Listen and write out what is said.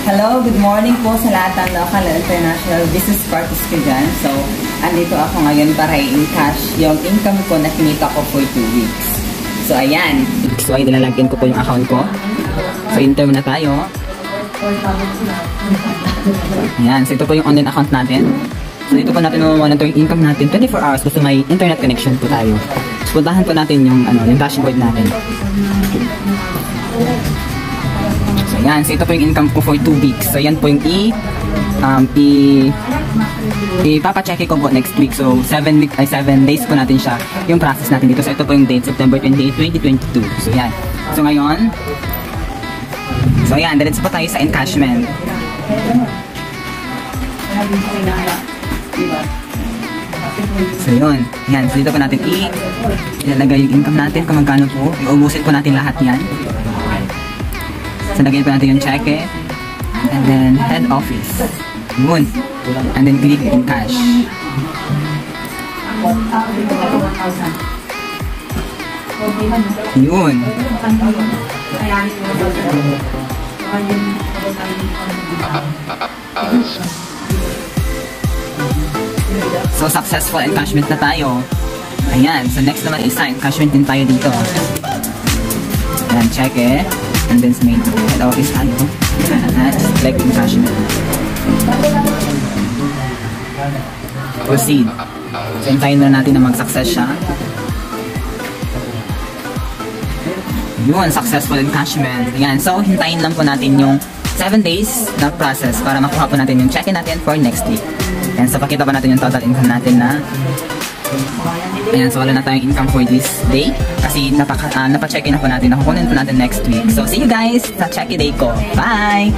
Hello, good morning po sa lahat ng local and international business parties ko dyan. So, andito ako ngayon para i-encash yung income ko na kinita ko for 2 weeks. So, ayan. So, ay nilalagyan ko po yung account ko. So, enter na tayo. Ayan. So, ito po yung online account natin. So, dito po natin monitor yung income natin 24 hours basta may internet connection po tayo. So, puntahan po natin yung dashboard natin. So, yan. So, ito po yung income ko for 2 weeks. So, yan po yung ipapa-check ko po next week. So, 7 days po natin siya yung process natin dito. So, ito po yung date, September 28, 2022. So, yan. So, ngayon, diretso po tayo sa encashment. So, yun. Yan. So, dito po natin ilalagay yung income natin kung magkano po. Iubusin po natin lahat yan. So, lagyan po natin yung cheque. And then, head office. Yun. And then, click in cash. Yun. So, successful encashment na tayo. Ayan. So, next naman is encashment din tayo dito. Ayan, cheque. And then sa main head office tayo. Just click encashment. Proceed. So, hintayin na natin na mag-success siya. Yun, successful encashment. Ayan. So, hintayin lang po natin yung 7 days na process para makuha po natin yung check-in natin for next week. Ayan. So, pakita pa natin yung total income natin na ayan, so wala na tayong income for this day kasi napa-check-in na po natin. Nakukunin po natin next week. So, see you guys sa check-in day ko. Bye!